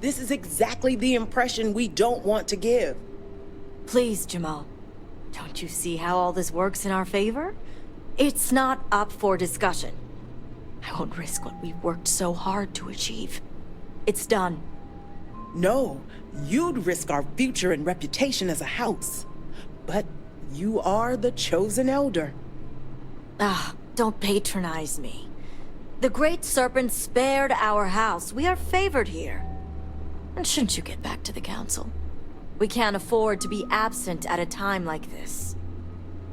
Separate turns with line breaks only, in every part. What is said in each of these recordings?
This is exactly the impression we don't want to give.
Please, Jamal. Don't you see how all this works in our favor? It's not up for discussion. I won't risk what we've worked so hard to achieve. It's done.
No, you'd risk our future and reputation as a house. But you are the chosen elder.
Don't patronize me. The Great Serpent spared our house. We are favored here. And shouldn't you get back to the council? We can't afford to be absent at a time like this.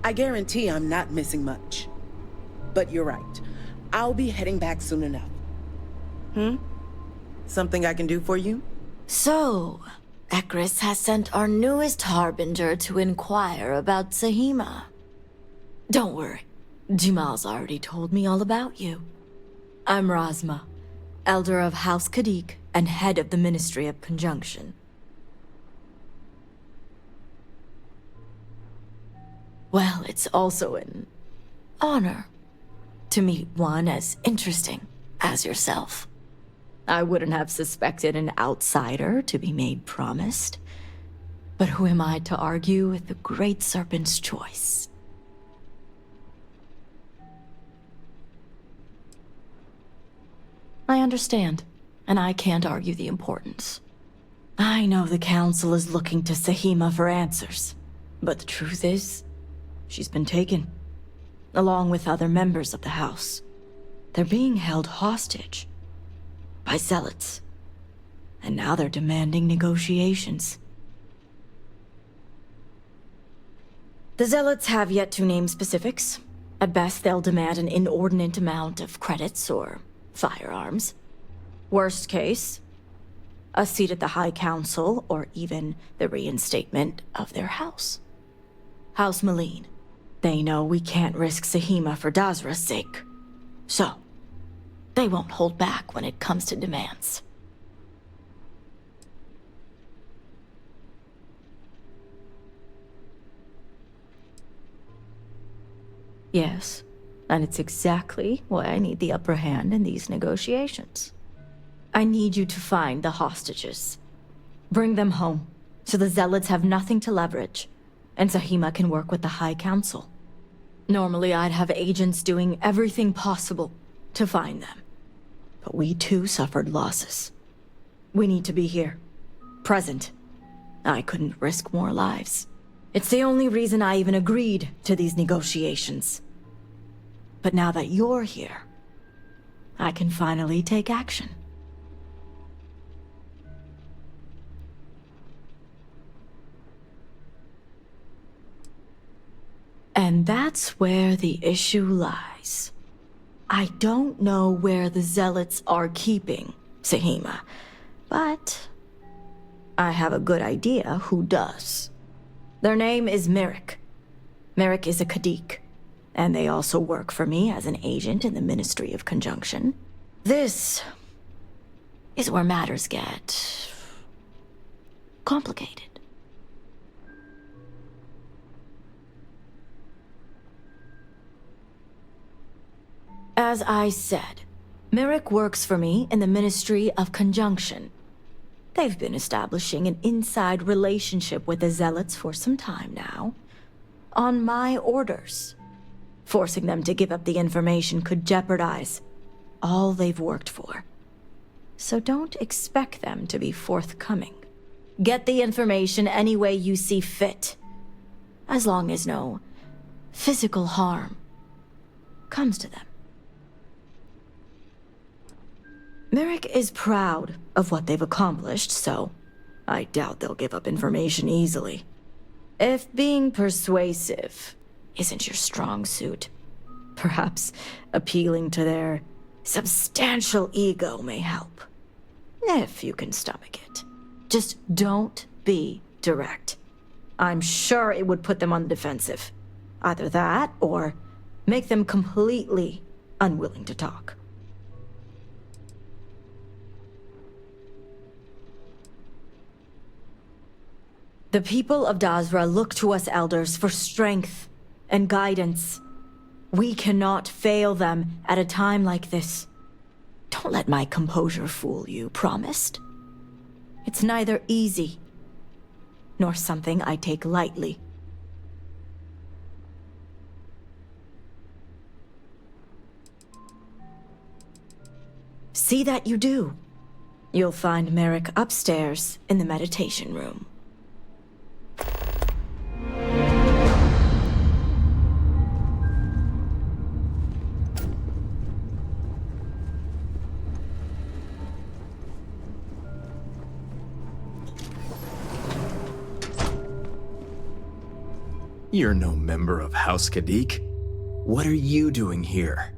I guarantee I'm not missing much. But you're right. I'll be heading back soon enough. Something I can do for you?
So, Ekris has sent our newest harbinger to inquire about Sahima. Don't worry. Jamal's already told me all about you. I'm Razma, Elder of House Kadik and head of the Ministry of Conjunction. Well, it's also an honor to meet one as interesting as yourself. I wouldn't have suspected an outsider to be made promised. But who am I to argue with the Great Serpent's choice? I understand, and I can't argue the importance. I know the Council is looking to Sahima for answers, but the truth is, she's been taken, along with other members of the House. They're being held hostage by zealots, and now they're demanding negotiations. The zealots have yet to name specifics. At best, they'll demand an inordinate amount of credits or firearms. Worst case, a seat at the High Council, or even the reinstatement of their house. House Maleen. They know we can't risk Sahima for Dazra's sake. So, they won't hold back when it comes to demands. Yes, and it's exactly why I need the upper hand in these negotiations. I need you to find the hostages. Bring them home, so the zealots have nothing to leverage, and Sahima can work with the High Council. Normally I'd have agents doing everything possible to find them. But we too suffered losses. We need to be here, present. I couldn't risk more lives. It's the only reason I even agreed to these negotiations. But now that you're here, I can finally take action. And that's where the issue lies. I don't know where the zealots are keeping Sahima, but I have a good idea who does. Their name is Merrick. Merrick is a Kadik, and they also work for me as an agent in the Ministry of Conjunction. This is where matters get complicated. As I said, Merrick works for me in the Ministry of Conjunction. They've been establishing an inside relationship with the Zealots for some time now, on my orders. Forcing them to give up the information could jeopardize all they've worked for. So don't expect them to be forthcoming. Get the information any way you see fit, as long as no physical harm comes to them. Merrick is proud of what they've accomplished, so I doubt they'll give up information easily. If being persuasive isn't your strong suit, perhaps appealing to their substantial ego may help. If you can stomach it. Just don't be direct. I'm sure it would put them on the defensive. Either that, or make them completely unwilling to talk. The people of Dazra look to us elders for strength and guidance. We cannot fail them at a time like this. Don't let my composure fool you, promised? It's neither easy, nor something I take lightly. See that you do. You'll find Merrick upstairs in the meditation room.
You're no member of House Kadik. What are you doing here?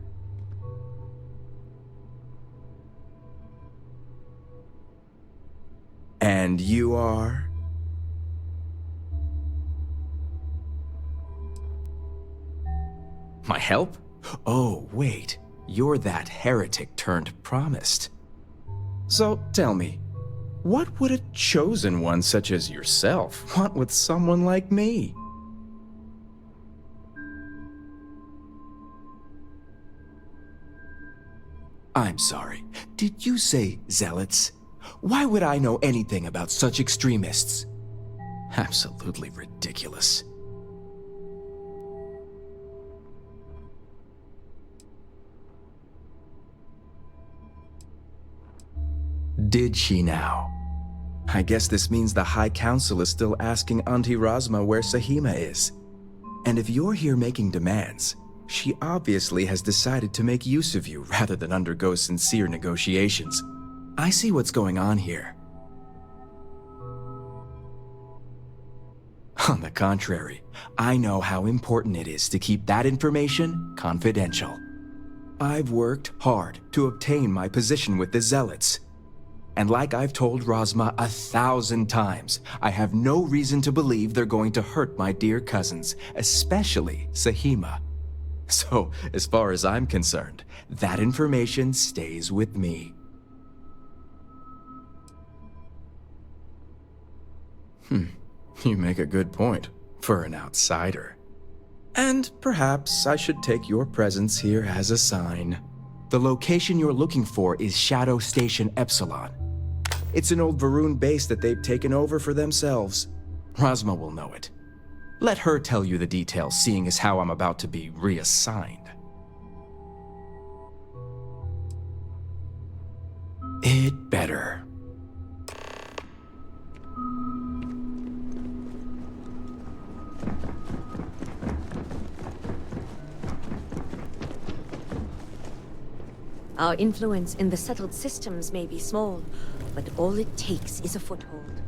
And you are? My help? Oh, wait. You're that heretic turned promised. So, tell me, what would a chosen one such as yourself want with someone like me? I'm sorry. Did you say zealots? Why would I know anything about such extremists? Absolutely ridiculous. Did she now? I guess this means the High Council is still asking Auntie Razma where Sahima is. And if you're here making demands, she obviously has decided to make use of you rather than undergo sincere negotiations. I see what's going on here. On the contrary, I know how important it is to keep that information confidential. I've worked hard to obtain my position with the Zealots. And like I've told Razma 1,000 times, I have no reason to believe they're going to hurt my dear cousins, especially Sahima. So, as far as I'm concerned, that information stays with me. You make a good point, for an outsider. And perhaps I should take your presence here as a sign. The location you're looking for is Shadow Station Epsilon. It's an old Varun base that they've taken over for themselves. Razma will know it. Let her tell you the details, seeing as how I'm about to be reassigned. It better.
Our influence in the settled systems may be small, but all it takes is a foothold.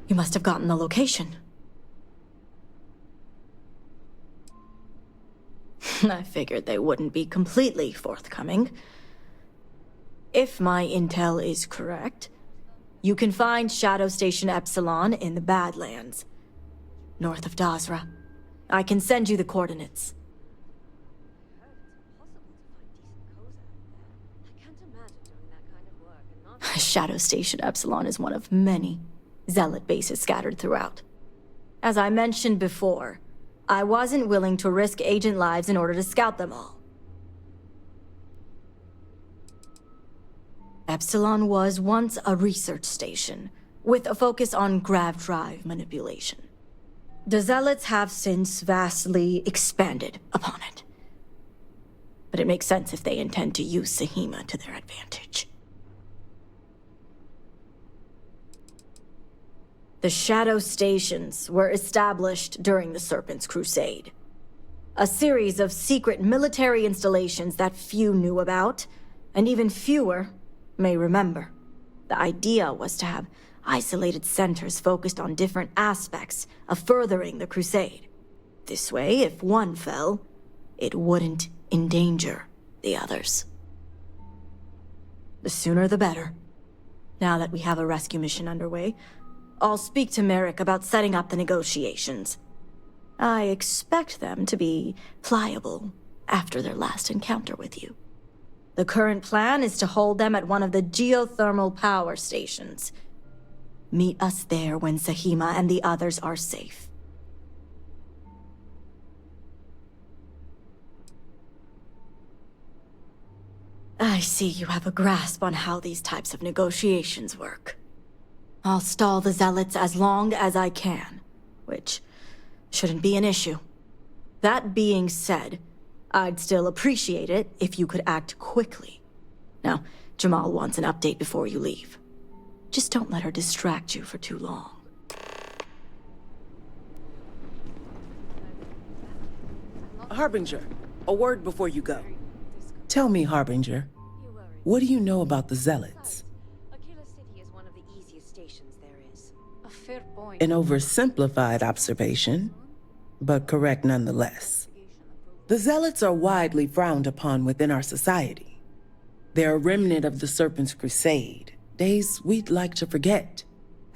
You must have gotten the location. I figured they wouldn't be completely forthcoming. If my intel is correct, you can find Shadow Station Epsilon in the Badlands, north of Dazra. I can send you the coordinates. Shadow Station Epsilon is one of many Zealot bases scattered throughout. As I mentioned before, I wasn't willing to risk agent lives in order to scout them all. Epsilon was once a research station, with a focus on grav drive manipulation. The Zealots have since vastly expanded upon it. But it makes sense if they intend to use Sahima to their advantage. The Shadow Stations were established during the Serpent's Crusade. A series of secret military installations that few knew about, and even fewer may remember. The idea was to have isolated centers focused on different aspects of furthering the Crusade. This way, if one fell, it wouldn't endanger the others. The sooner the better. Now that we have a rescue mission underway, I'll speak to Merrick about setting up the negotiations. I expect them to be pliable after their last encounter with you. The current plan is to hold them at one of the geothermal power stations. Meet us there when Sahima and the others are safe. I see you have a grasp on how these types of negotiations work. I'll stall the Zealots as long as I can, which shouldn't be an issue. That being said, I'd still appreciate it if you could act quickly. Now, Jamal wants an update before you leave. Just don't let her distract you for too long.
Harbinger, a word before you go. Tell me, Harbinger, what do you know about the Zealots?
Aquila City is one of the easiest stations there is.
A fair point.
An oversimplified observation, but correct nonetheless. The Zealots are widely frowned upon within our society. They're a remnant of the Serpent's Crusade, days we'd like to forget.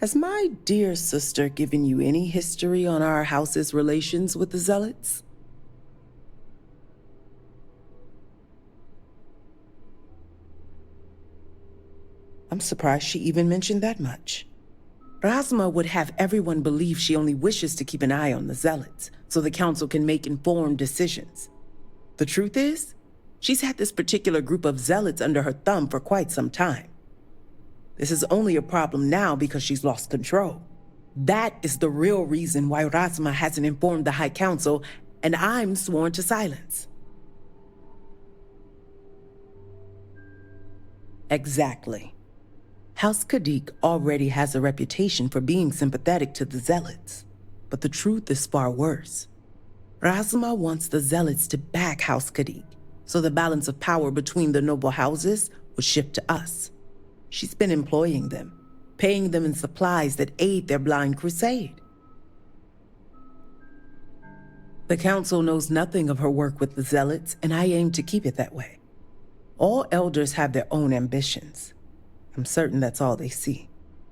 Has my dear sister given you any history on our house's relations with the Zealots? I'm surprised she even mentioned that much. Razma would have everyone believe she only wishes to keep an eye on the Zealots, so the Council can make informed decisions. The truth is, she's had this particular group of Zealots under her thumb for quite some time. This is only a problem now because she's lost control. That is the real reason why Razma hasn't informed the High Council, and I'm sworn to silence. Exactly. House Kadik already has a reputation for being sympathetic to the Zealots, but the truth is far worse. Razma wants the Zealots to back House Kadik, so the balance of power between the noble houses would shift to us. She's been employing them, paying them in supplies that aid their blind crusade. The Council knows nothing of her work with the Zealots, and I aim to keep it that way. All elders have their own ambitions. I'm certain that's all they see.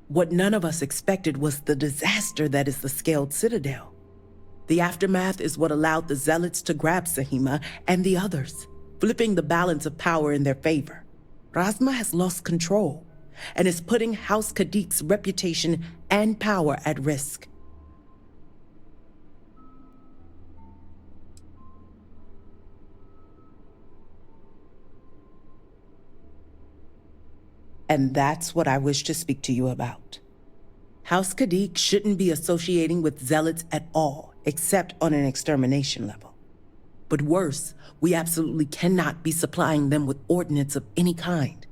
What none of us expected was the disaster that is the Scaled Citadel. The aftermath is what allowed the Zealots to grab Sahima and the others, flipping the balance of power in their favor. Razma has lost control and is putting House Kadik's reputation and power at risk. And that's what I wish to speak to you about. House Kadik shouldn't be associating with Zealots at all, except on an extermination level. But worse, we absolutely cannot be supplying them with ordnance of any kind.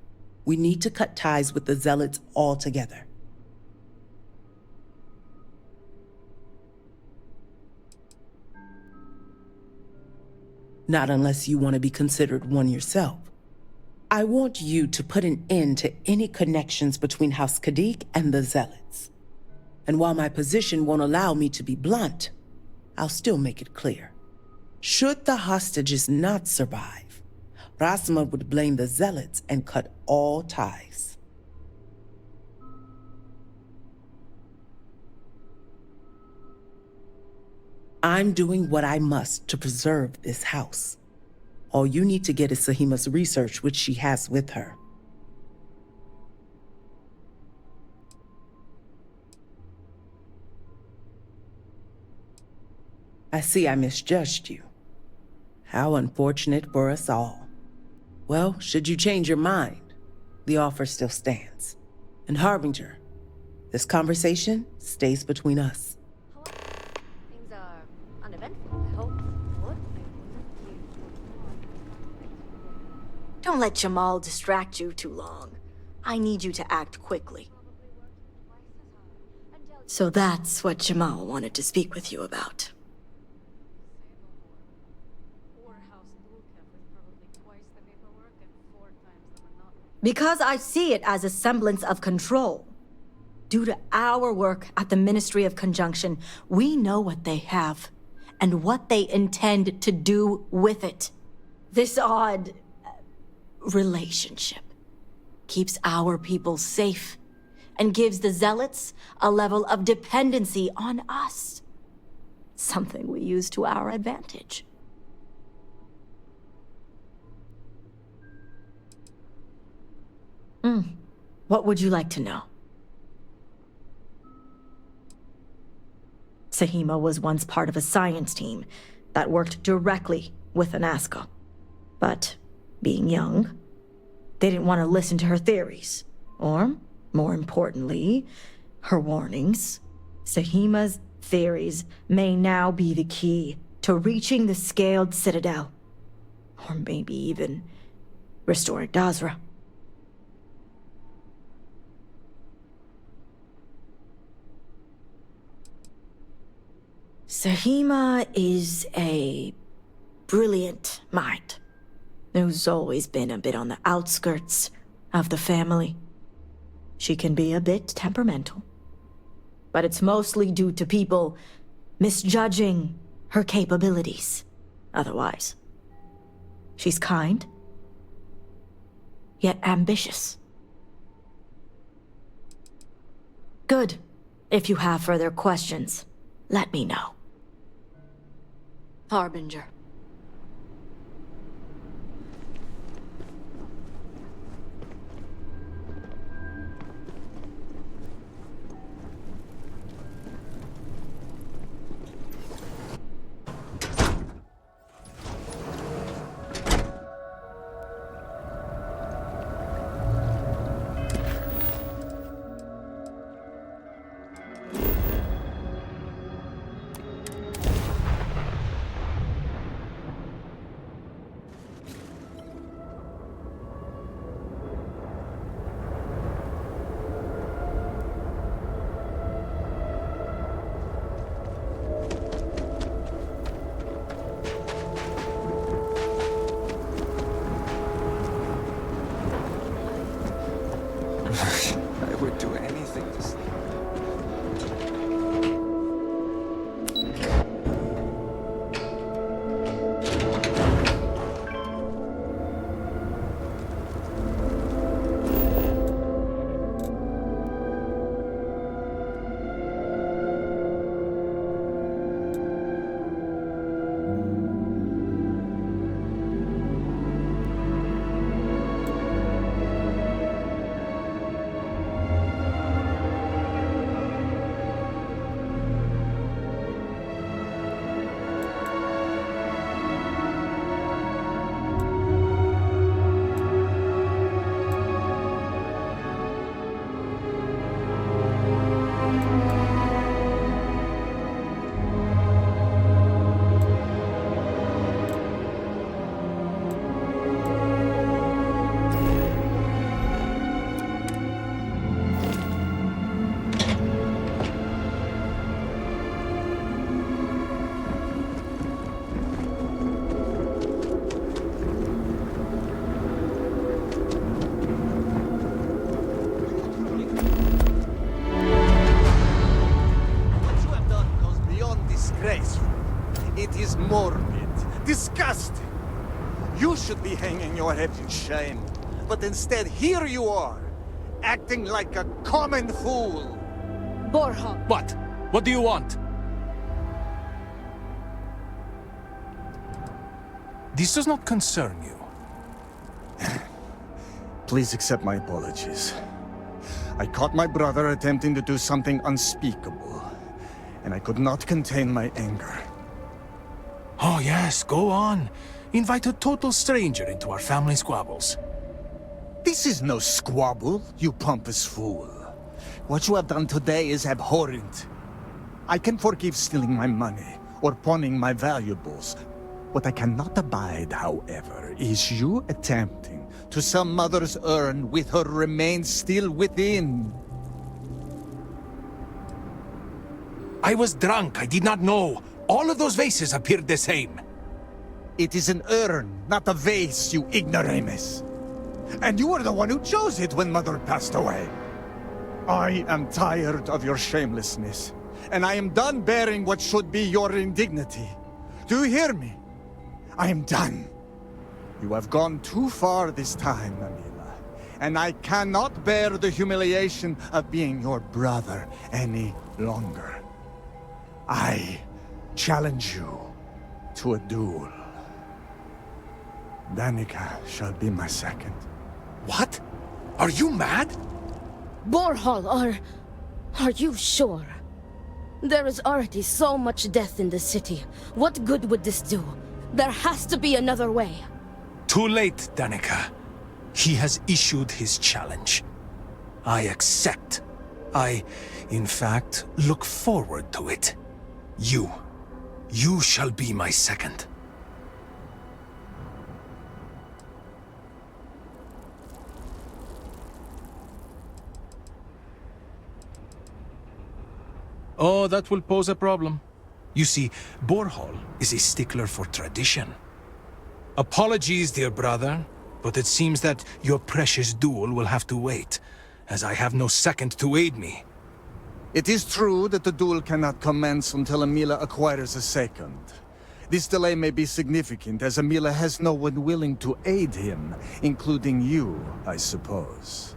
We need to cut ties with the Zealots altogether. Not unless you want to be considered one yourself. I want you to put an end to any connections between House Kadik and the Zealots. And while my position won't allow me to be blunt, I'll still make it clear. Should the hostages not survive, Razma would blame the Zealots and cut all ties. I'm doing what I must to preserve this house. All you need to get is Sahima's research, which she has with her. I see I misjudged you. How unfortunate for us all. Well, should you change your mind, the offer still stands. And Harbinger, this conversation stays between us.
Things are uneventful, I hope. What?
Don't let Jamal distract you too long. I need you to act quickly. So that's what Jamal wanted to speak with you about. Because I see it as a semblance of control. Due to our work at the Ministry of Conjunction, we know what they have and what they intend to do with it. This odd relationship keeps our people safe and gives the Zealots a level of dependency on us. Something we use to our advantage. What would you like to know? Sahima was once part of a science team that worked directly with Anaska. But being young, They didn't want to listen to her theories. Or, more importantly, her warnings. Sahima's theories may now be the key to reaching the Scaled Citadel. Or maybe even restoring Dazra. Sahima is a brilliant mind, who's always been a bit on the outskirts of the family. She can be a bit temperamental, but it's mostly due to people misjudging her capabilities. Otherwise, she's kind, yet ambitious. Good. If you have further questions, let me know. Harbinger.
I would do anything to sleep.
It is morbid, disgusting. You should be hanging your head in shame. But instead, here you are, acting like a common fool.
Borja.
What? What do you want? This does not concern you.
Please accept my apologies. I caught my brother attempting to do something unspeakable, and I could not contain my anger.
Oh yes, go on. Invite a total stranger into our family squabbles.
This is no squabble, you pompous fool. What you have done today is abhorrent. I can forgive stealing my money or pawning my valuables. What I cannot abide, however, is you attempting to some mother's urn with her remains still within.
I was drunk, I did not know. All of those vases appeared the same.
It is an urn, not a vase, you ignoramus. And you were the one who chose it when Mother passed away. I am tired of your shamelessness, and I am done bearing what should be your indignity. Do you hear me? I am done. You have gone too far this time, Namila, and I cannot bear the humiliation of being your brother any longer. I challenge you to a duel. Danica shall be my second.
What? Are you mad?
Borja, are you sure? There is already so much death in the city. What good would this do? There has to be another way.
Too late, Danica. He has issued his challenge. I accept. In fact, look forward to it. You shall be my second. Oh, that will pose a problem. You see, Borhall is a stickler for tradition. Apologies, dear brother, but it seems that your precious duel will have to wait, as I have no second to aid me.
It is true that the duel cannot commence until Amila acquires a second. This delay may be significant, as Amila has no one willing to aid him, including you, I suppose.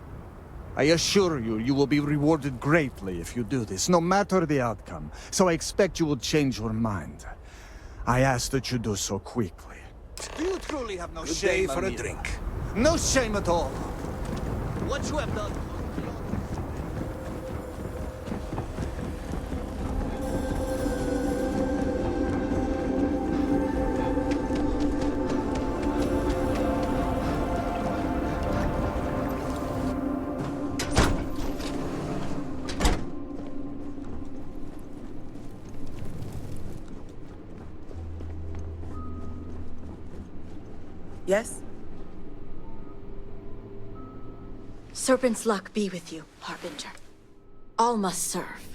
I assure you, you will be rewarded greatly if you do this, no matter the outcome, so I expect you will change your mind. I ask that you do so quickly. Do you truly have no
Good
shame,
day for a
Amila?
drink.
No shame at all. What you have done...
Yes?
Serpent's luck be with you, Harbinger. All must serve.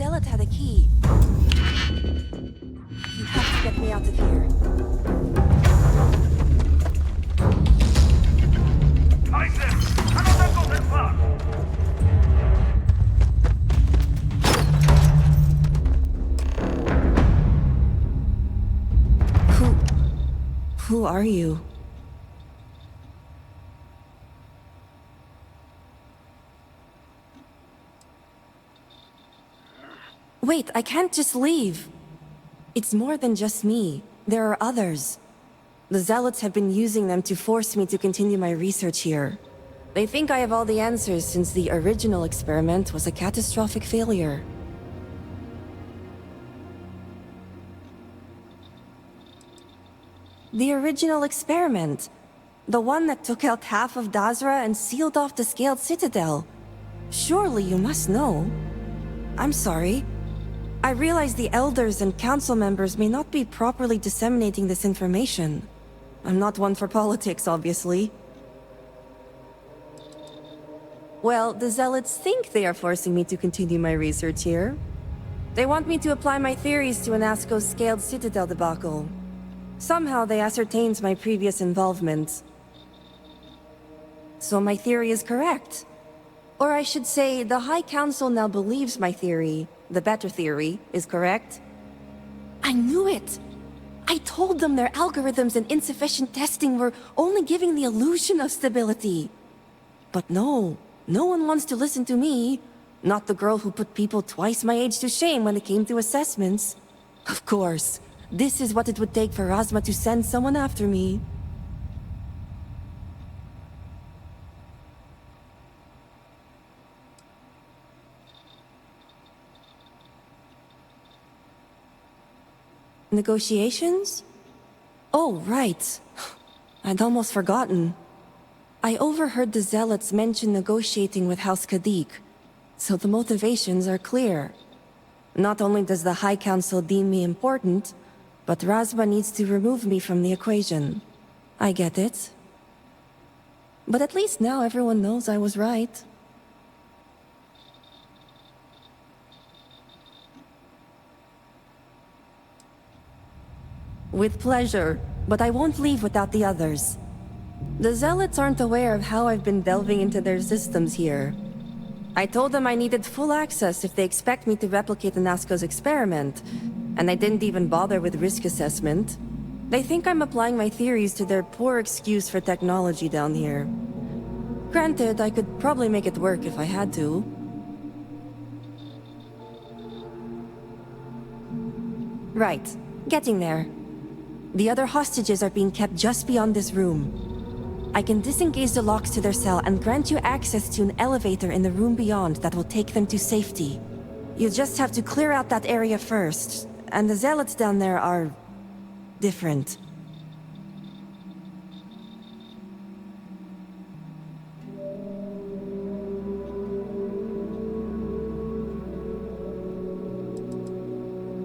Zealot had a key. You have to get me out of here. Who are you? Wait, I can't just leave. It's more than just me. There are others. The Zealots have been using them to force me to continue my research here. They think I have all the answers since the original experiment was a catastrophic failure. The original experiment. The one that took out half of Dazra and sealed off the Scaled Citadel. Surely you must know. I'm sorry. I realize the elders and council members may not be properly disseminating this information. I'm not one for politics, obviously. Well, the Zealots think they are forcing me to continue my research here. They want me to apply my theories to Anasco's Scaled Citadel debacle. Somehow they ascertained my previous involvement. So my theory is correct. Or I should say, the High Council now believes my theory, the better theory, is correct. I knew it! I told them their algorithms and insufficient testing were only giving the illusion of stability. But no one wants to listen to me. Not the girl who put people twice my age to shame when it came to assessments. Of course, this is what it would take for Razma to send someone after me. Negotiations? Oh, right. I'd almost forgotten. I overheard the Zealots mention negotiating with House Kadik, so the motivations are clear. Not only does the High Council deem me important, but Razma needs to remove me from the equation. I get it. But at least now everyone knows I was right. With pleasure, but I won't leave without the others. The Zealots aren't aware of how I've been delving into their systems here. I told them I needed full access if they expect me to replicate Anasco's experiment, and I didn't even bother with risk assessment. They think I'm applying my theories to their poor excuse for technology down here. Granted, I could probably make it work if I had to. Right, getting there. The other hostages are being kept just beyond this room. I can disengage the locks to their cell and grant you access to an elevator in the room beyond that will take them to safety. You just have to clear out that area first, and the Zealots down there are different.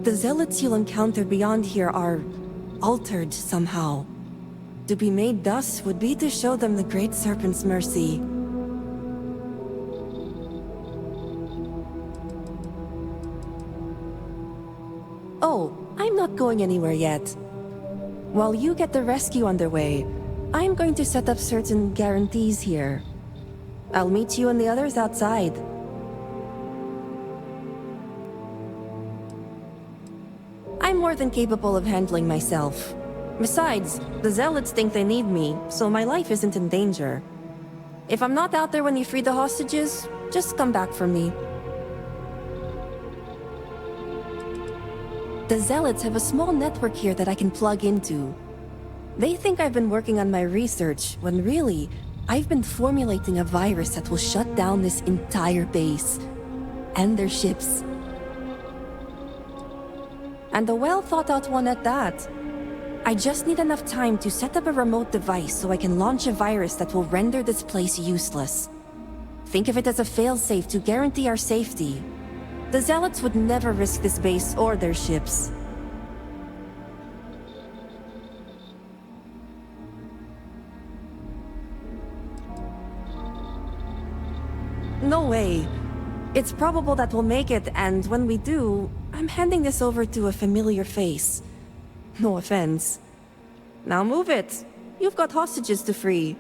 The Zealots you'll encounter beyond here are altered somehow. To be made thus would be to show them the Great Serpent's mercy. Oh, I'm not going anywhere yet. While you get the rescue underway, I'm going to set up certain guarantees here. I'll meet you and the others outside. I'm more than capable of handling myself. Besides, the Zealots think they need me, so my life isn't in danger. If I'm not out there when you free the hostages, just come back for me. The Zealots have a small network here that I can plug into. They think I've been working on my research, when really, I've been formulating a virus that will shut down this entire base. And their ships. And a well-thought-out one at that. I just need enough time to set up a remote device so I can launch a virus that will render this place useless. Think of it as a failsafe to guarantee our safety. The Zealots would never risk this base or their ships. No way. It's probable that we'll make it, and when we do, I'm handing this over to a familiar face. No offense. Now move it. You've got hostages to free.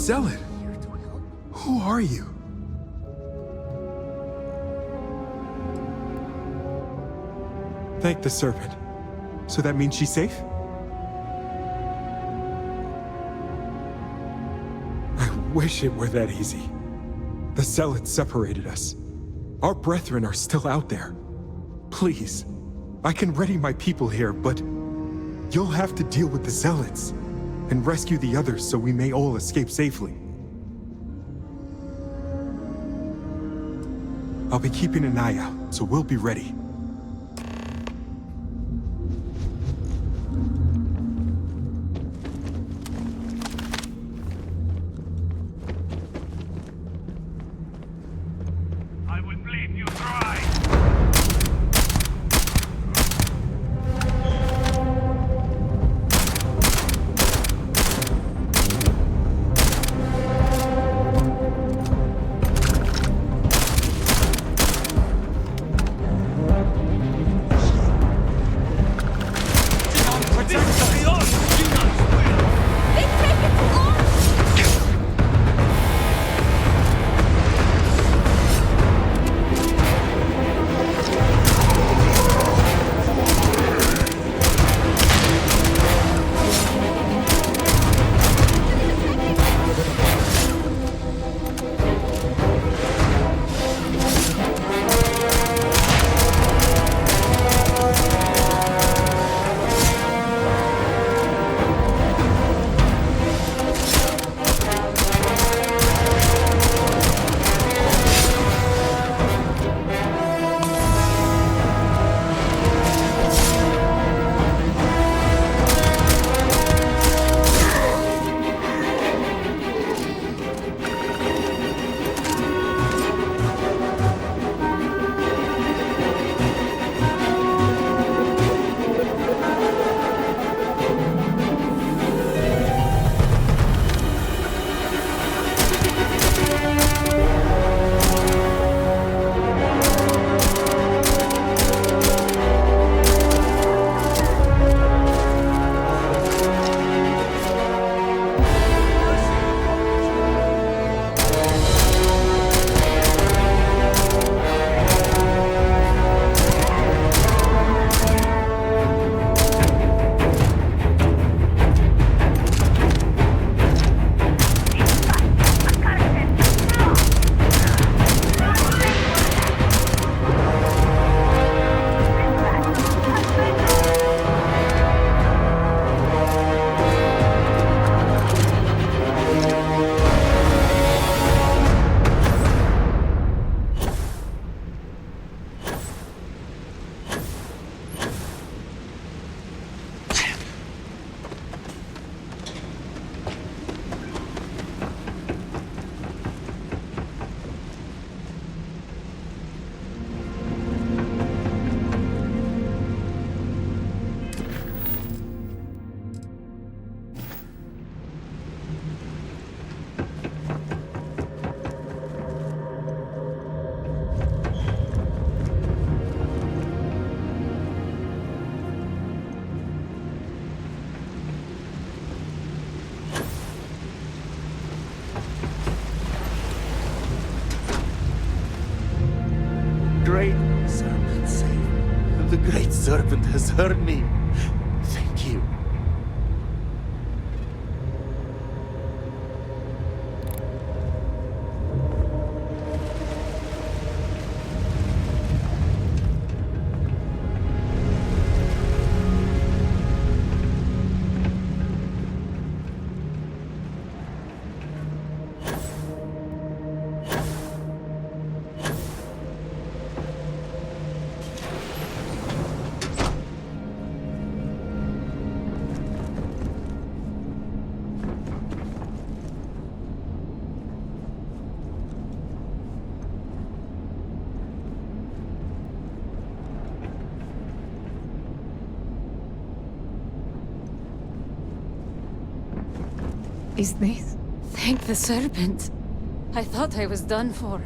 Zealot! Who are you? Thank the Serpent. So that means she's safe? I wish it were that easy. The Zealots separated us. Our brethren are still out there. Please, I can ready my people here, but you'll have to deal with the Zealots and rescue the others so we may all escape safely. I'll be keeping an eye out, so we'll be ready.
I will bleed you dry!
Great Serpent saved me. The Great Serpent has heard me. Thank you.
Is this? Thank the Serpent. I thought I was done for.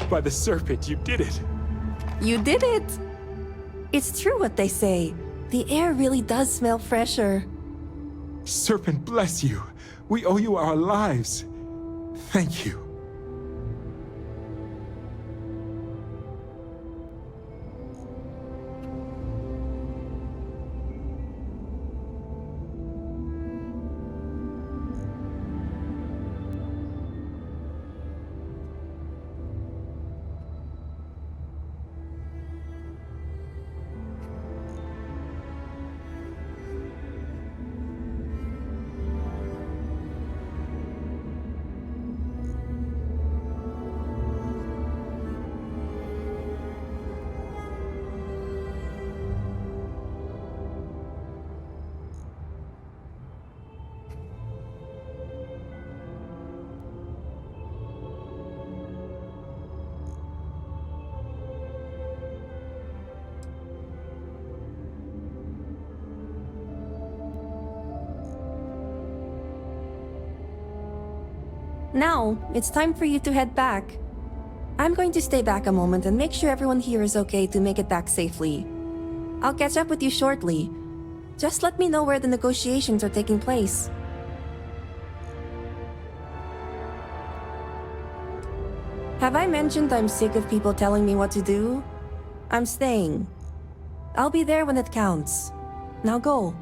By the serpent, you did it!
You did it! It's true what they say. The air really does smell fresher.
Serpent bless you! We owe you our lives! Thank you.
Now, it's time for you to head back. I'm going to stay back a moment and make sure everyone here is okay to make it back safely. I'll catch up with you shortly. Just let me know where the negotiations are taking place. Have I mentioned I'm sick of people telling me what to do? I'm staying. I'll be there when it counts. Now go.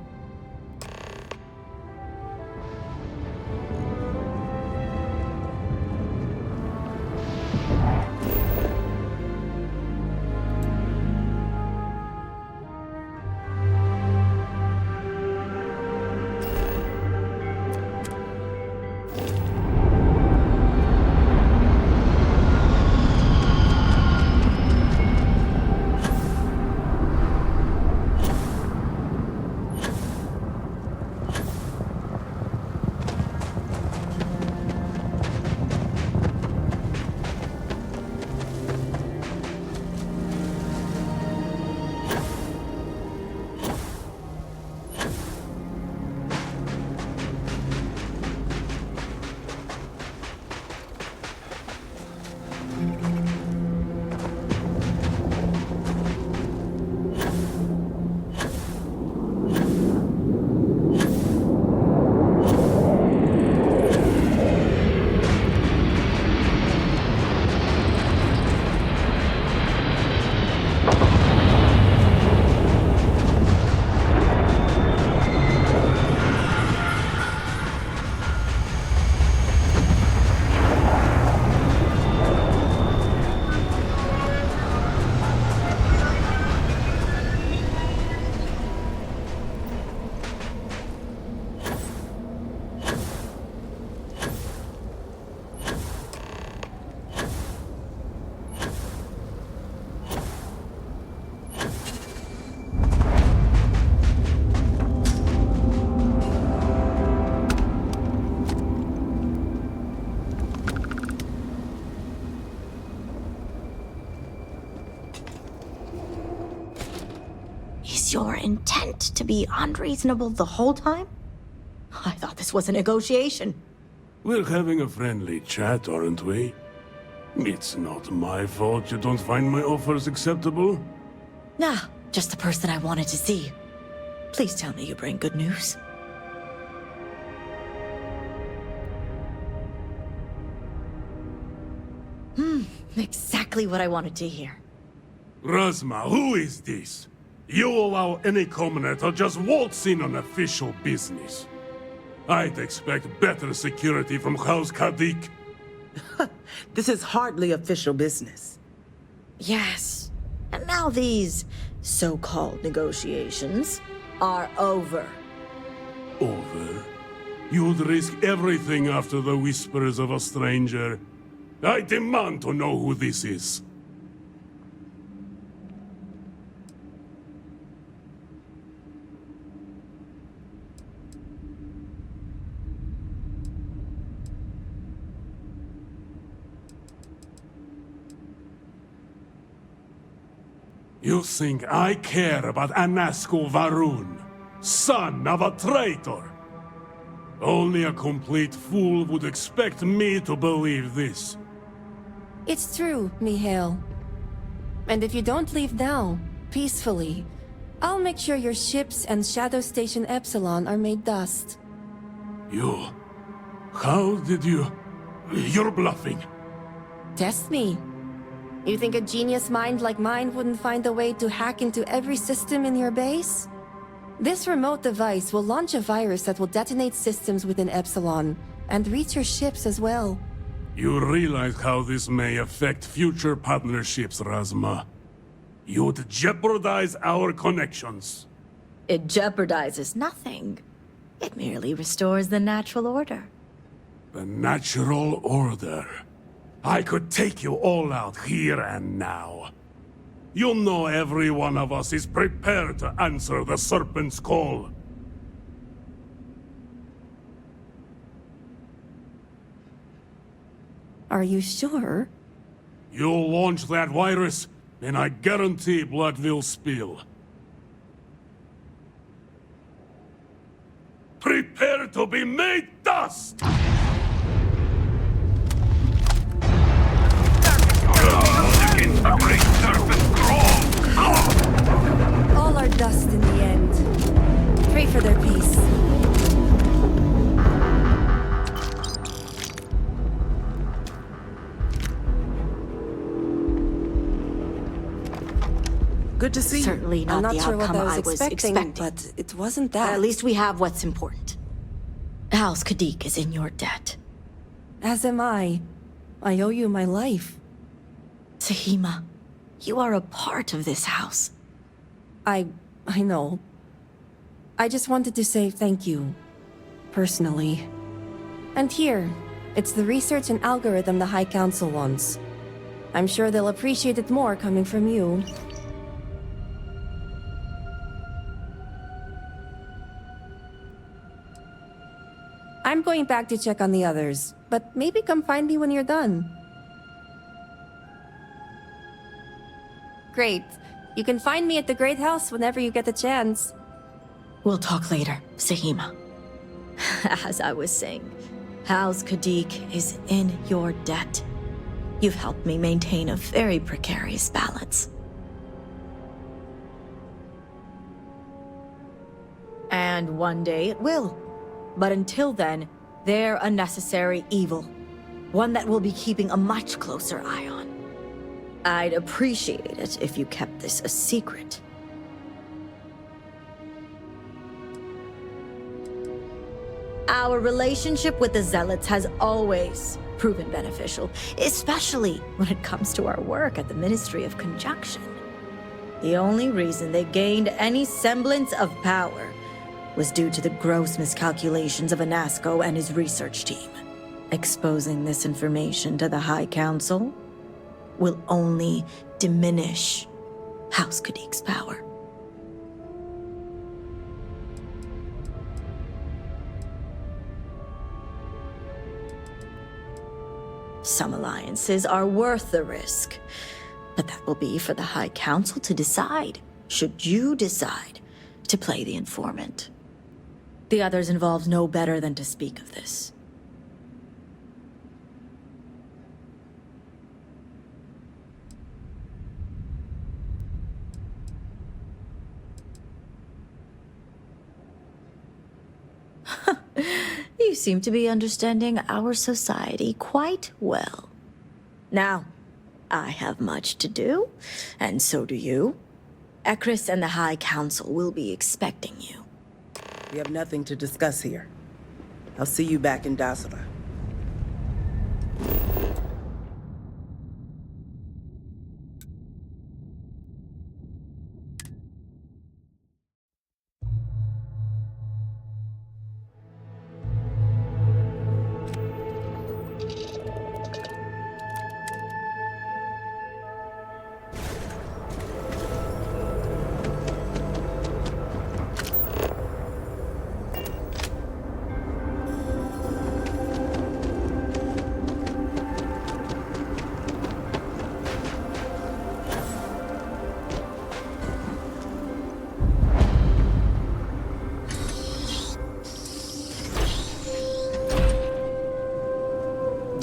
Your intent to be unreasonable the whole time? I thought this was a negotiation.
We're having a friendly chat, aren't we? It's not my fault you don't find my offers acceptable.
Nah, just the person I wanted to see. Please tell me you bring good news. Exactly what I wanted to hear.
Razma, who is this? You allow any commoner to just waltz in on official business. I'd expect better security from House Kadik.
This is hardly official business.
Yes. And now these so-called negotiations are over.
Over? You'd risk everything after the whispers of a stranger. I demand to know who this is. You think I care about Anasko Varun, son of a traitor? Only a complete fool would expect me to believe this.
It's true, Mihail. And if you don't leave now, peacefully, I'll make sure your ships and Shadow Station Epsilon are made dust.
You... How did you... You're bluffing.
Test me. You think a genius mind like mine wouldn't find a way to hack into every system in your base? This remote device will launch a virus that will detonate systems within Epsilon, and reach your ships as well.
You realize how this may affect future partnerships, Razma. You'd jeopardize our connections.
It jeopardizes nothing. It merely restores the natural order.
The natural order. I could take you all out here and now. You know every one of us is prepared to answer the Serpent's call.
Are you sure?
You launch that virus, and I guarantee blood will spill. Prepare to be made dust!
Against the great serpent crawl!
All are dust in the end. Pray for their peace.
Good to see you.
Certainly not
I'm not
the
sure what
outcome
I was expecting,
expecting.
but it wasn't that.
At least we have what's important. House Kadik is in your debt.
As am I. I owe you my life.
Sahima, you are a part of this house.
I know. I just wanted to say thank you. Personally. And here, it's the research and algorithm the High Council wants. I'm sure they'll appreciate it more coming from you. I'm going back to check on the others, but maybe come find me when you're done. Great. You can find me at the Great House whenever you get the chance.
We'll talk later, Sahima. As I was saying, House Kadik is in your debt. You've helped me maintain a very precarious balance. And one day it will. But until then, they're a necessary evil. One that we'll be keeping a much closer eye on. I'd appreciate it if you kept this a secret. Our relationship with the Zealots has always proven beneficial, especially when it comes to our work at the Ministry of Conjunction. The only reason they gained any semblance of power was due to the gross miscalculations of Anasco and his research team. Exposing this information to the High Council will only diminish House Kadik's power. Some alliances are worth the risk, but that will be for the High Council to decide, should you decide to play the informant. The others involved know better than to speak of this. You seem to be understanding our society quite well. Now, I have much to do, and so do you. Ekris and the High Council will be expecting you.
We have nothing to discuss here. I'll see you back in Dasra.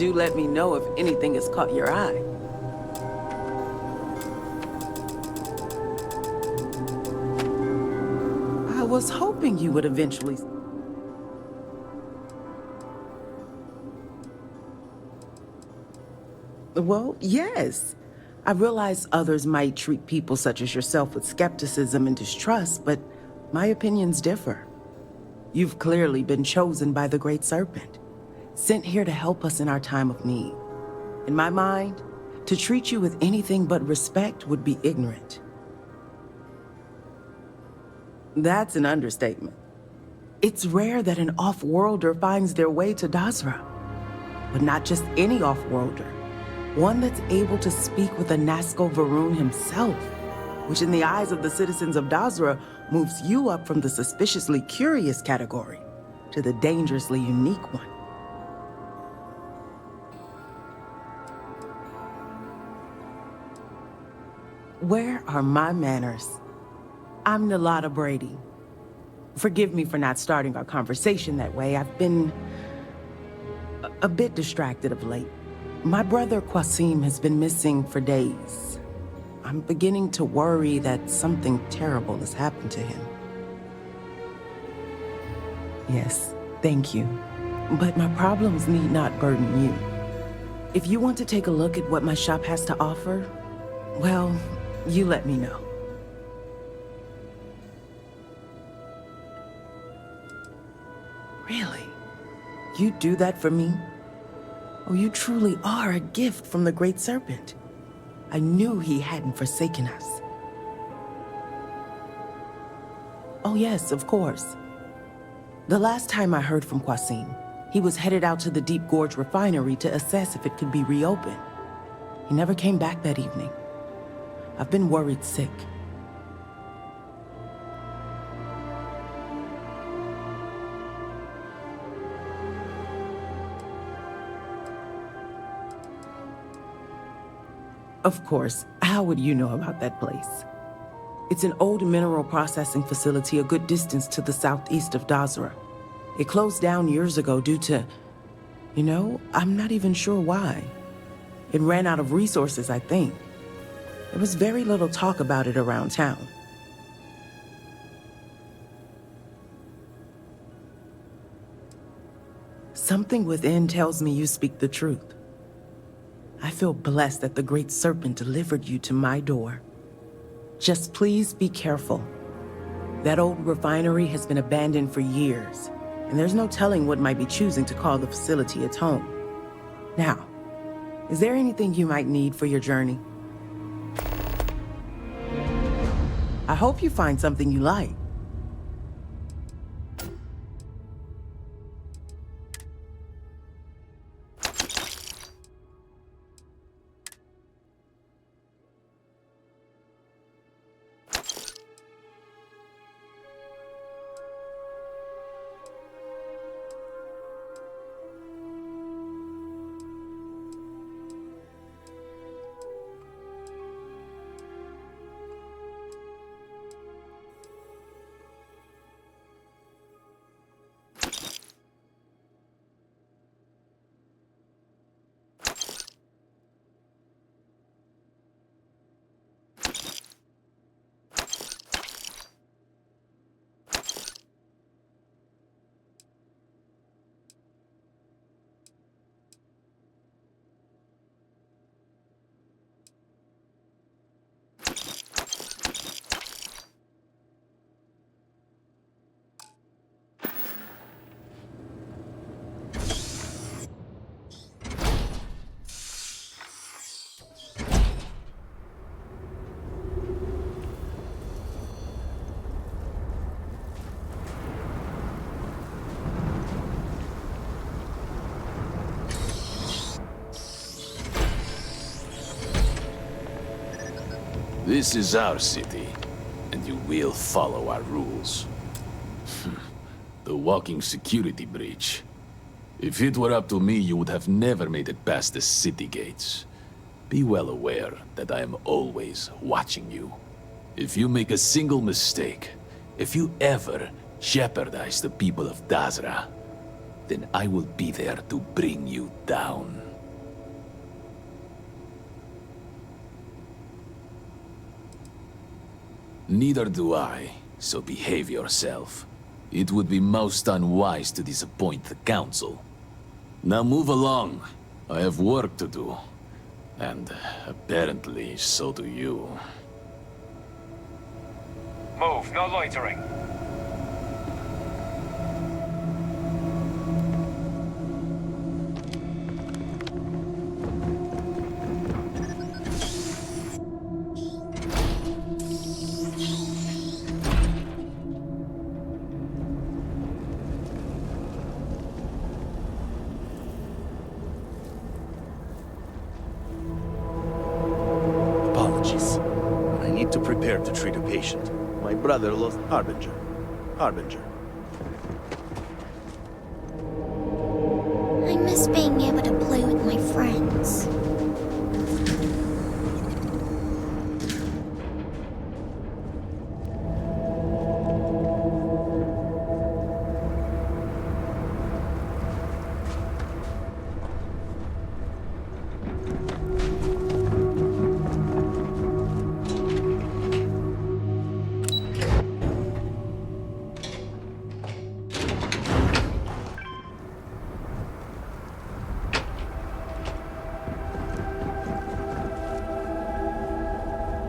do let me know if anything has caught your eye. I was hoping you would eventually... Well, yes. I realize others might treat people such as yourself with skepticism and distrust, but my opinions differ. You've clearly been chosen by the Great Serpent, sent here to help us in our time of need. In my mind, to treat you with anything but respect would be ignorant. That's an understatement. It's rare that an off-worlder finds their way to Dazra. But not just any off-worlder. One that's able to speak with a Nazca Varun himself, which in the eyes of the citizens of Dazra moves you up from the suspiciously curious category to the dangerously unique one. Where are my manners? I'm Nalada Brady. Forgive me for not starting our conversation that way. I've been a bit distracted of late. My brother Qasim has been missing for days. I'm beginning to worry that something terrible has happened to him. Yes, thank you. But my problems need not burden you. If you want to take a look at what my shop has to offer, well, you let me know. Really? You'd do that for me? Oh, you truly are a gift from the Great Serpent. I knew he hadn't forsaken us. Oh yes, of course. The last time I heard from Qasim, he was headed out to the Deep Gorge refinery to assess if it could be reopened. He never came back that evening. I've been worried sick. Of course, how would you know about that place? It's an old mineral processing facility a good distance to the southeast of Dazra. It closed down years ago due to... I'm not even sure why. It ran out of resources, I think. There was very little talk about it around town. Something within tells me you speak the truth. I feel blessed that the Great Serpent delivered you to my door. Just please be careful. That old refinery has been abandoned for years, and there's no telling what might be choosing to call the facility its home. Now, is there anything you might need for your journey? I hope you find something you like.
This is our city, and you will follow our rules. The walking security breach. If it were up to me, you would have never made it past the city gates. Be well aware that I am always watching you. If you make a single mistake, if you ever jeopardize the people of Dazra, then I will be there to bring you down. Neither do I, so behave yourself. It would be most unwise to disappoint the Council. Now move along. I have work to do. And apparently, so do you.
Move, no loitering.
Apologies. I need to prepare to treat a patient. My brother lost Harbinger.
I miss being able to play with my friends.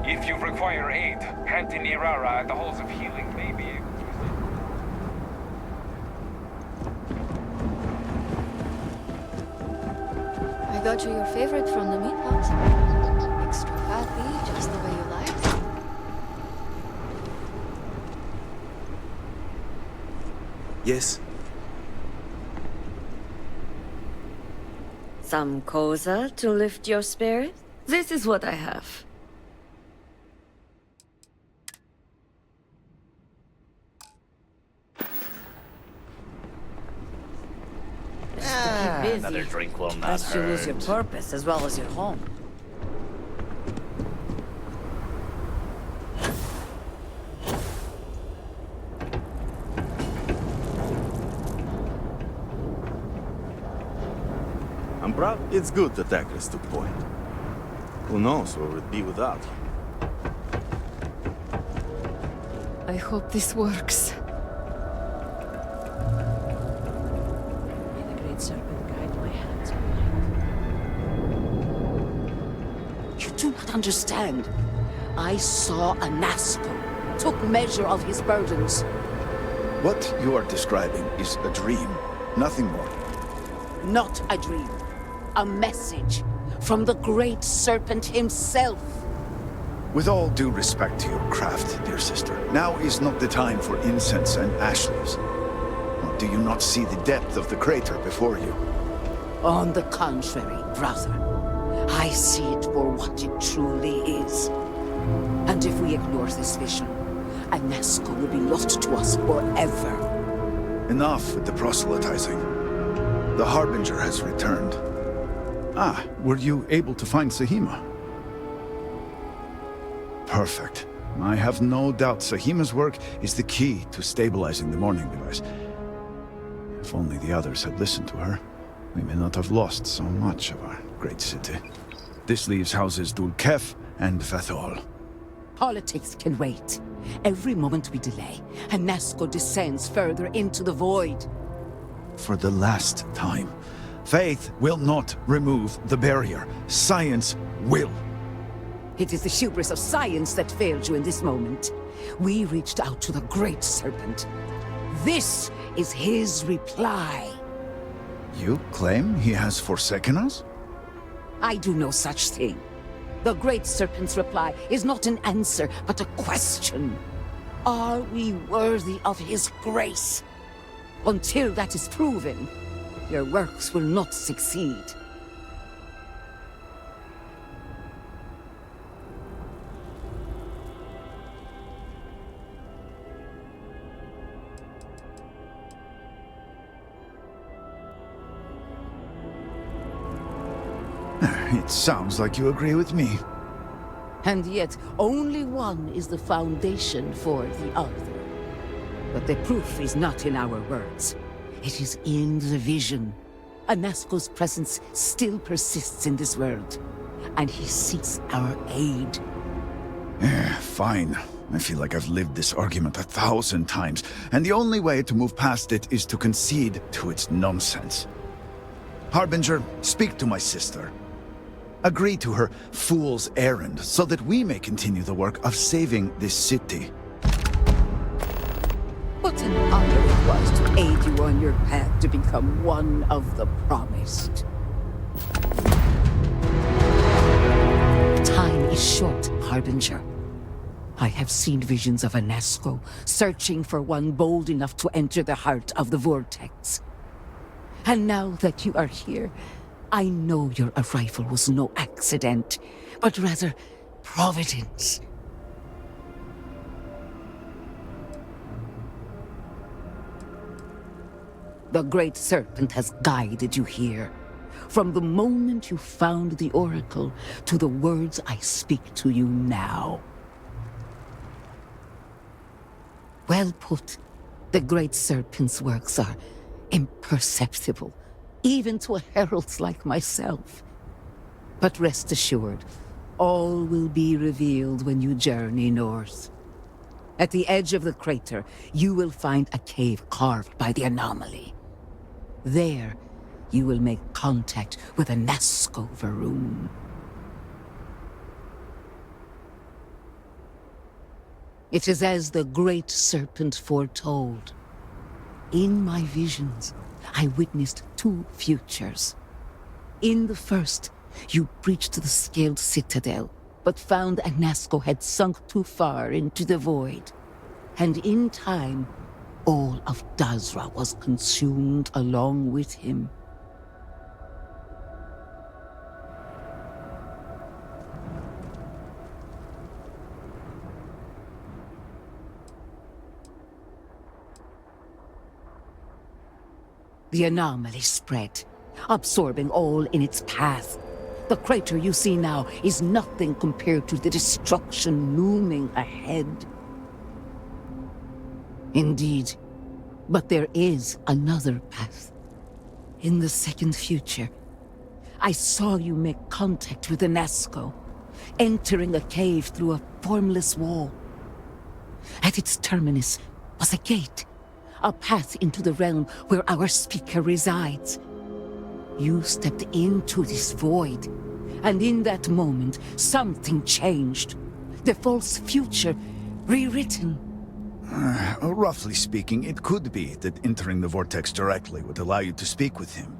If you require aid, Hand in Irara at the Halls of Healing may be able to assist.
I got you your favorite from the meat box. Extra fatty, just the way you like.
Yes?
Some cosa to lift your spirit? This is what I have.
Another drink will not
Lest you lose your
hurt.
purpose as well as your home.
I'm proud. It's good that Agnes took point. Who knows where we'd be without him?
I hope this works.
May the Great Serpent guide my hands in light.
You do not understand. I saw a Nasco, took measure of his burdens.
What you are describing is a dream, nothing more.
Not a dream. A message from the Great Serpent himself.
With all due respect to your craft, dear sister, now is not the time for incense and ashes. Do you not see the depth of the crater before you?
On the contrary, brother. I see it for what it truly is. And if we ignore this vision, a Nasco will be lost to us forever.
Enough with the proselytizing. The Harbinger has returned. Ah, were you able to find Sahima? Perfect. I have no doubt Sahima's work is the key to stabilizing the morning device. If only the others had listened to her, we may not have lost so much of our great city. This leaves houses Dul Kef and Fathol.
Politics can wait. Every moment we delay, a Nasco descends further into the void.
For the last time, faith will not remove the barrier. Science will.
It is the hubris of science that failed you in this moment. We reached out to the Great Serpent. This is his reply.
You claim he has forsaken us?
I do no such thing. The Great Serpent's reply is not an answer, but a question. Are we worthy of his grace? Until that is proven, your works will not succeed.
It sounds like you agree with me.
And yet, only one is the foundation for the other. But the proof is not in our words. It is in the vision. Anasco's presence still persists in this world, and he seeks our aid.
Fine. I feel like I've lived this argument 1,000 times, and the only way to move past it is to concede to its nonsense. Harbinger, speak to my sister. Agree to her fool's errand so that we may continue the work of saving this city.
What an honor it was to aid you on your path to become one of the promised. Time is short, Harbinger. I have seen visions of Anasco searching for one bold enough to enter the heart of the vortex. And now that you are here, I know your arrival was no accident, but rather providence. The Great Serpent has guided you here. From the moment you found the Oracle to the words I speak to you now. Well put. The Great Serpent's works are imperceptible, even to heralds like myself. But rest assured, all will be revealed when you journey north. At the edge of the crater, you will find a cave carved by the anomaly. There, you will make contact with a Nasco Varoon. It is as the Great Serpent foretold. In my visions, I witnessed two futures. In the first, you breached the scaled citadel, but found Anasco had sunk too far into the void. And in time, all of Dazra was consumed along with him. The anomaly spread, absorbing all in its path. The crater you see now is nothing compared to the destruction looming ahead. Indeed, but there is another path. In the second future, I saw you make contact with Anasco, entering a cave through a formless wall. At its terminus was a gate, a path into the realm where our speaker resides. You stepped into this void, and in that moment, something changed. The false future, rewritten.
Roughly speaking, it could be that entering the vortex directly would allow you to speak with him.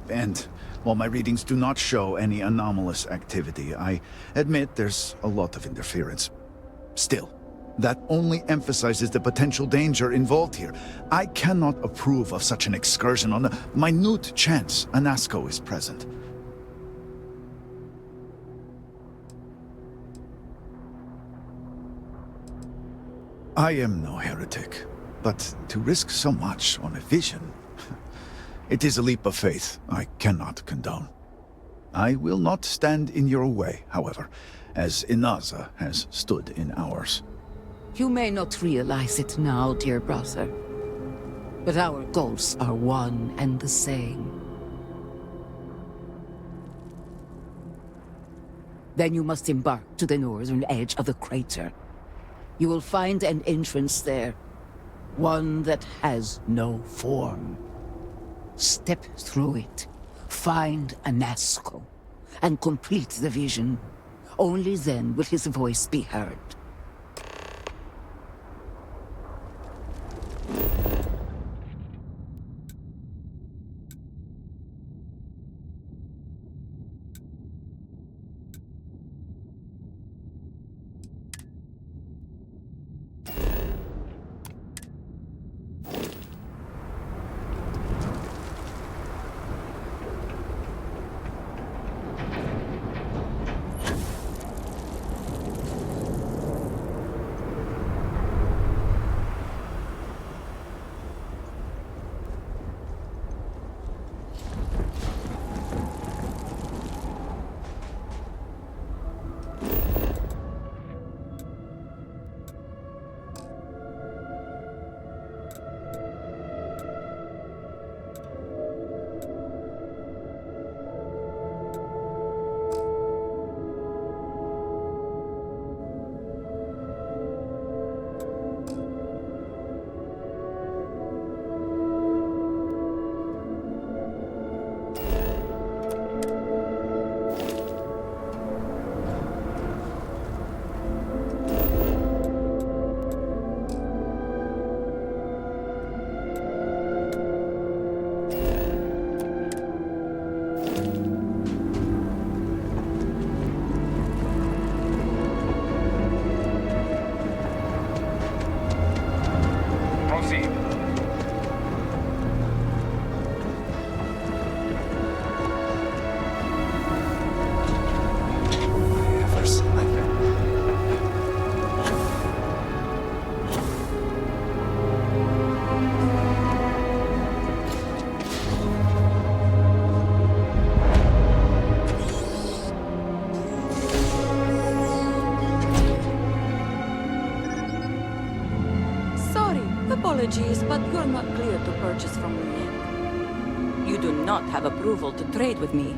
And while my readings do not show any anomalous activity, I admit there's a lot of interference. Still, that only emphasizes the potential danger involved here. I cannot approve of such an excursion on the minute chance Anasco is present. I am no heretic, but to risk so much on a vision, it is a leap of faith I cannot condone. I will not stand in your way, however, as Inaza has stood in ours.
You may not realize it now, dear brother, but our goals are one and the same. Then you must embark to the northern edge of the crater. You will find an entrance there, one that has no form. Step through it, find Anasco, and complete the vision. Only then will his voice be heard. Apologies, but you're not clear to purchase from me yet. You do not have approval to trade with me.